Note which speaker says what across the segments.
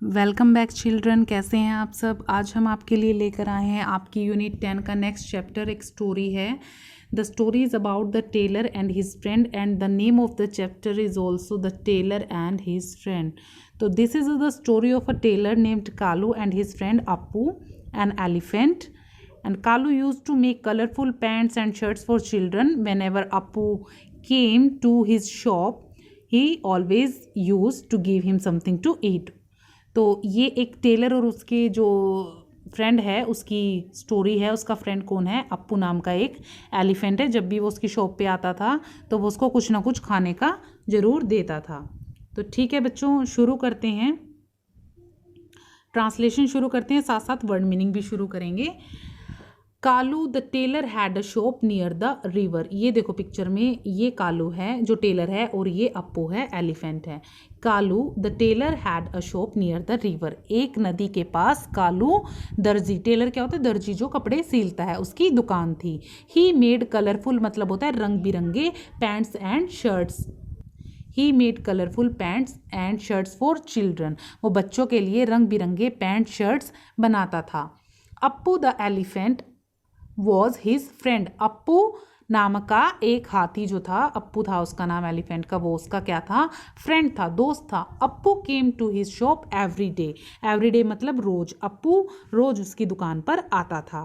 Speaker 1: Welcome back children. कैसे हैं आप सब। आज हम आपके लिए लेकर आए हैं आपकी यूनिट 10 का नेक्स्ट चैप्टर। एक स्टोरी है। The story is about the tailor and his friend and the name of the chapter is also the tailor and his friend. तो this is the story of a tailor named Kalu and his friend Appu, an elephant. And Kalu used to make colorful pants and shirts for children. Whenever Appu came to his shop, he always used to give him something to eat. तो ये एक Taylor और उसके जो friend है उसकी story है। उसका फ्रेंड कौन है? अप्पू नाम का एक एलिफेंट है। जब भी वो उसकी शॉप पे आता था तो वो उसको कुछ ना कुछ खाने का ज़रूर देता था। तो ठीक है बच्चों, शुरू करते हैं। ट्रांसलेशन शुरू करते हैं, साथ साथ वर्ड मीनिंग भी शुरू करेंगे। Kalu the tailor had a shop near the river. ये देखो पिक्चर में, ये कालू है जो टेलर है और ये अप्पू है, एलिफेंट है। Kalu the tailor had a shop near the river. एक नदी के पास कालू दर्जी, टेलर क्या होता है? दर्जी जो कपड़े सीलता है, उसकी दुकान थी। ही मेड कलरफुल मतलब होता है रंग बिरंगे pants and shirts. He made colourful pants and shirts for children. वो बच्चों के लिए रंग बिरंगे पैंट शर्ट्स बनाता था। Appu the elephant was his friend. Appu नाम का एक हाथी जो था, अप्पू था उसका नाम एलिफेंट का, वो उसका क्या था? फ्रेंड था, दोस्त था। Appu came to his shop every day. Every day मतलब रोज। अप्पू रोज उसकी दुकान पर आता था।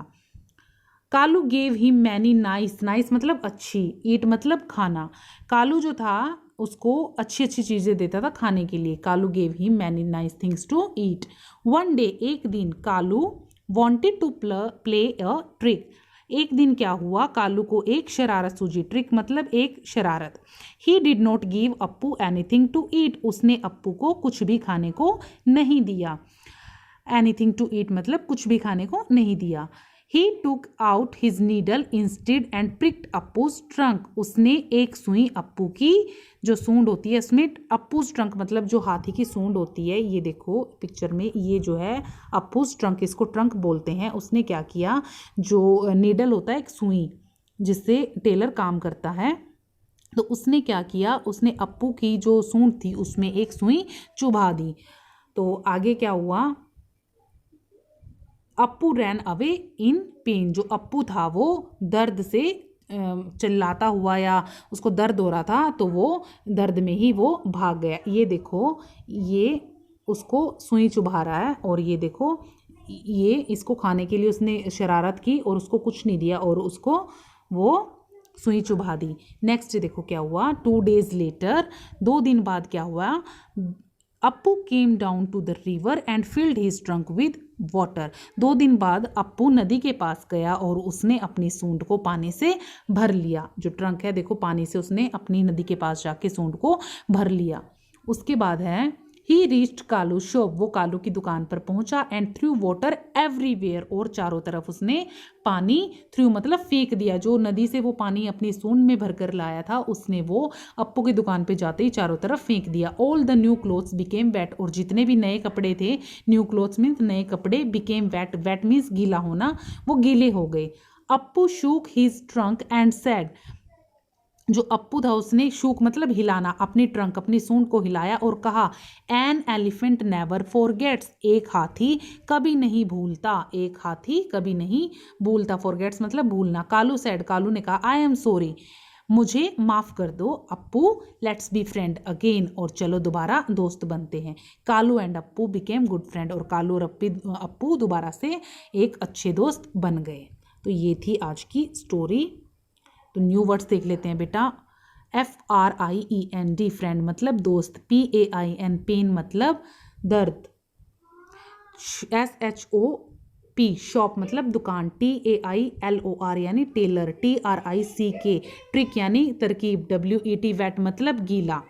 Speaker 1: Kalu gave him many nice, nice मतलब अच्छी, ईट मतलब खाना। कालू जो था उसको अच्छी अच्छी चीज़ें देता था खाने के लिए। Kalu gave him many nice things to eat. One day, एक दिन, Kalu wanted to play a trick. एक दिन क्या हुआ? कालू को एक शरारत सूझी। ट्रिक मतलब एक शरारत। He did not give Appu anything to eat. उसने अप्पू को कुछ भी खाने को नहीं दिया। एनीथिंग टू ईट मतलब कुछ भी खाने को नहीं दिया। He took out his needle instead and pricked Appu's trunk. उसने एक सुई अप्पू की जो सूंड होती है, इसमें अप्पूज ट्रंक मतलब जो हाथी की सूंड होती है, ये देखो पिक्चर में, ये जो है अप्पूज ट्रंक, इसको ट्रंक बोलते हैं। उसने क्या किया? जो नीडल होता है एक सुई जिससे टेलर काम करता है, तो उसने क्या किया? उसने अप्पू की जो सूंड थी उसमें एक सुई चुभा दी। तो आगे क्या हुआ? Appu ran away in pen. जो अप्पू था वो दर्द से चिल्लाता हुआ, या उसको दर्द हो रहा था तो वो दर्द में ही वो भाग गया। ये देखो, ये उसको सुई चुभा रहा है और ये देखो, ये इसको खाने के लिए उसने शरारत की और उसको कुछ नहीं दिया और उसको वो सुई चुभा दी। नेक्स्ट देखो क्या हुआ? 2 days लेटर, 2 दिन बाद क्या हुआ? Appu came down to the river and filled his trunk with water. 2 दिन बाद अप्पू नदी के पास गया और उसने अपनी सूंड को पानी से भर लिया। जो ट्रंक है देखो, पानी से उसने अपनी नदी के पास जाके सूंड को भर लिया। उसके बाद है ही रीच्ड कालू शॉप। वो कालू की दुकान पर पहुंचा एंड थ्रू वाटर एवरीवेयर। और चारों तरफ उसने पानी, थ्रू मतलब फेंक दिया। जो नदी से वो पानी अपनी सूंड में भरकर लाया था उसने वो अप्पू की दुकान पे जाते ही चारों तरफ फेंक दिया। All the new clothes became wet. और जितने भी नए कपड़े थे, न्यू क्लोथ्स मीन्स नए कपड़े, बिकेम वेट, वेट मीन्स गीला होना, वो गीले हो गए। Appu shook his trunk and said. जो अप्पू था उसने शूक मतलब हिलाना, अपनी ट्रंक, अपनी सूंड को हिलाया और कहा, एन एलिफेंट नेवर फॉरगेट्स। एक हाथी कभी नहीं भूलता। एक हाथी कभी नहीं भूलता। फॉरगेट्स मतलब भूलना। कालू सेड, कालू ने कहा, आई एम सॉरी, मुझे माफ़ कर दो Appu, let's be friend again. और चलो दोबारा दोस्त बनते हैं। Kalu and Appu became good friend. और कालू और अप्पू दोबारा से एक अच्छे दोस्त बन गए। तो ये थी आज की स्टोरी। तो न्यू वर्ड्स देख लेते हैं बेटा। FRIEND फ्रेंड मतलब दोस्त। PAIN पेन मतलब दर्द। SHOP शॉप मतलब दुकान। TAILOR यानी टेलर। TRICK ट्रिक यानी तरकीब। WET वेट मतलब गीला।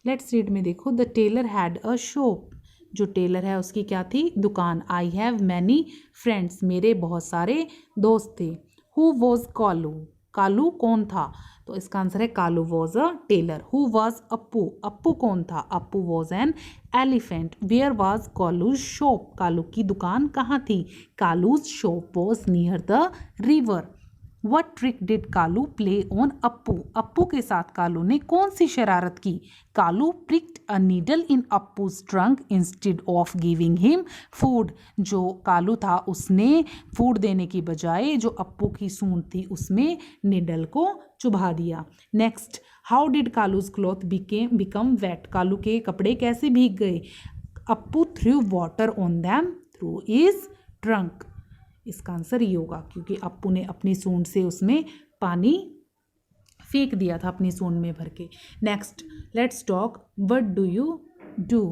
Speaker 1: लेट्स रीड में देखो, the tailor had a shop. जो टेलर है उसकी क्या थी? दुकान। आई हैव मैनी फ्रेंड्स, मेरे बहुत सारे दोस्त थे। हु वॉज कालू, कालू कौन था? तो इसका आंसर है Kalu was a tailor. Who was Appu, Appu कौन था? Appu was an elephant. Where was Kalu's shop, Kalu की दुकान कहाँ थी? Kalu's shop was near the river. What trick did Kalu play on Appu? Appu के साथ कालू ने कौन सी शरारत की? Kalu pricked a needle in अप्पू's trunk instead of giving him food. जो कालू था उसने फूड देने की बजाय जो अप्पू की सूंड थी उसमें निडल को चुभा दिया. Next, how did Kalu's cloth become wet? Kalu के कपड़े कैसे भीग गए? Appu threw water on them through his trunk. इसका आंसर ये होगा क्योंकि अप्पू ने अपनी सूंड से उसमें पानी फेंक दिया था अपनी सूंड में भर के. Next, let's talk what do you do?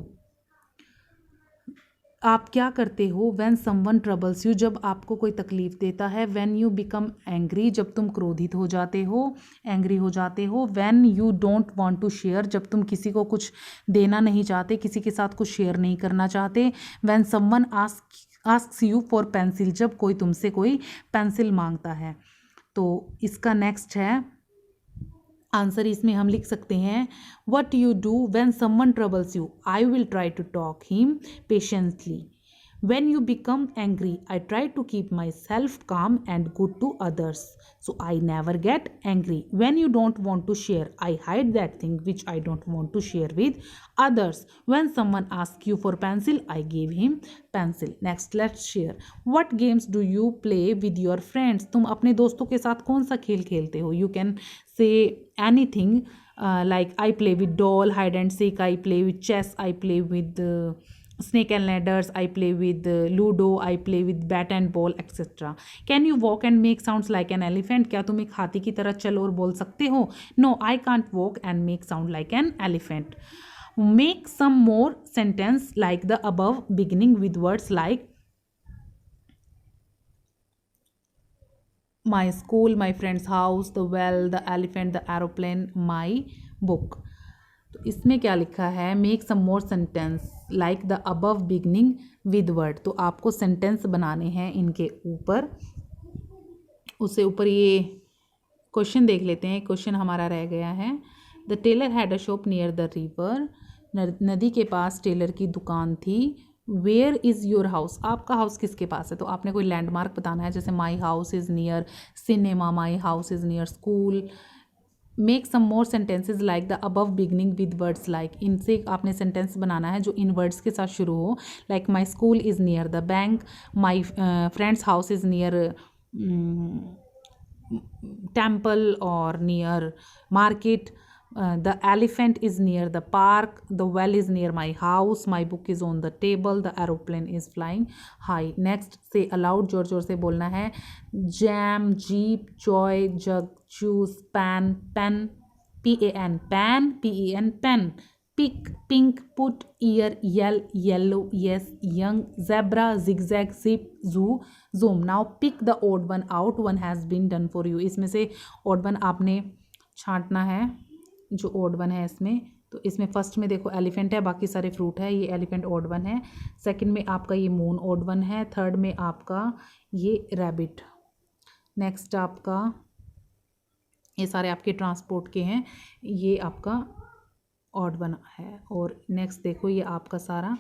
Speaker 1: आप क्या करते हो? व्हेन समवन ट्रबल्स यू, जब आपको कोई तकलीफ देता है. व्हेन यू बिकम एंग्री, जब तुम क्रोधित हो जाते हो, एंग्री हो जाते हो. When you don't want to share, जब तुम किसी को कुछ देना नहीं चाहते, किसी के साथ कुछ शेयर नहीं करना चाहते. When someone asks you for pencil, जब कोई तुमसे कोई पेंसिल मांगता है. तो इसका नेक्स्ट है आंसर, इसमें हम लिख सकते हैं what you do when someone troubles you. I will try to talk him patiently. When you become angry, I try to keep myself calm and good to others. So I never get angry. When you don't want to share, I hide that thing which I don't want to share with others. When someone asks you for pencil, I give him pencil. Next, let's share. What games do you play with your friends? तुम अपने दोस्तों के साथ कौन सा खेल खेलते हो? You can say anything. Like I play with doll, hide and seek. I play with chess. I play with snake and ladders. I play with ludo. I play with bat and ball, etc. Can you walk and make sounds like an elephant? क्या तुम एक हाथी की तरह चलो और बोल सकते हो? No, I can't walk and make sound like an elephant. Make some more sentence like the above, beginning with words like my school, my friend's house, the well, the elephant, the aeroplane, my book. तो इसमें क्या लिखा है? Make some more sentence like the above beginning with word. तो आपको sentence बनाने हैं इनके ऊपर. उससे ऊपर ये क्वेश्चन देख लेते हैं. क्वेश्चन हमारा रह गया है, the tailor had a shop near the river. नदी के पास टेलर की दुकान थी. Where is your house? आपका हाउस किसके पास है? तो आपने कोई लैंडमार्क बताना है, जैसे my house is near cinema, my house is near school. Make some more sentences like the above beginning with words like. इनसे आपने सेंटेंस बनाना है जो इन वर्ड्स के साथ शुरू हो. Like my school is near the bank, my friend's house is near temple और near market. The elephant is near the park. The well is near my house. My book is on the table. The aeroplane is flying high. Next, say aloud. जोर जोर से बोलना है. Jam, jeep, joy, jug, juice, pan, pen, pan, pan, pen, pen. Pick, pink, put, ear, yell, yellow, yes, young, zebra, zigzag, zip, zoo, zoom. Now pick the odd one out. One has been done for you. इसमें से odd one आपने छांटना है जो odd one है इसमें. तो इसमें फर्स्ट में देखो एलिफेंट है, बाकी सारे फ्रूट है. ये एलिफेंट ओड वन है. सेकंड में आपका ये मून ओड वन है. थर्ड में आपका ये रैबिट. नेक्स्ट आपका ये सारे आपके ट्रांसपोर्ट के हैं. ये आपका ऑड वन है. और नेक्स्ट देखो ये आपका सारा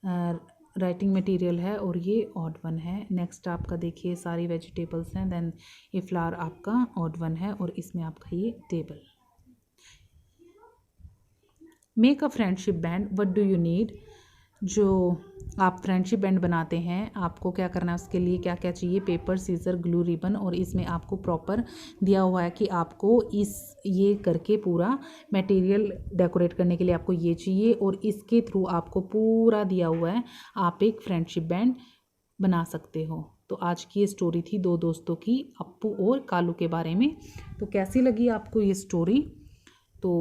Speaker 1: राइटिंग मटेरियल है और ये ऑड वन है. नेक्स्ट आपका देखिए सारी वेजिटेबल्स हैं. देन ये फ्लावर आपका ऑड वन है और इसमें आपका ये table. Make a friendship band. What do you need? जो आप फ्रेंडशिप बैंड बनाते हैं आपको क्या करना है, उसके लिए क्या क्या चाहिए? Paper, scissor, glue, ribbon. और इसमें आपको प्रॉपर दिया हुआ है कि आपको ये करके पूरा मटेरियल डेकोरेट करने के लिए आपको ये चाहिए और इसके थ्रू आपको पूरा दिया हुआ है. आप एक फ्रेंडशिप बैंड बना सकते हो. तो आज की ये स्टोरी थी दो दोस्तों की, अप्पू और कालू के बारे में. तो कैसी लगी आपको ये स्टोरी? तो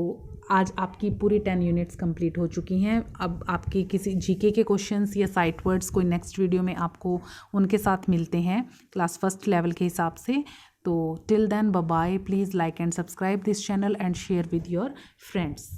Speaker 1: आज आपकी पूरी 10 यूनिट्स कंप्लीट हो चुकी हैं. अब आपके किसी जीके के क्वेश्चंस या साइट वर्ड्स कोई नेक्स्ट वीडियो में आपको उनके साथ मिलते हैं क्लास फर्स्ट लेवल के हिसाब से. तो till then bye bye. Please like and subscribe this channel and share with your friends.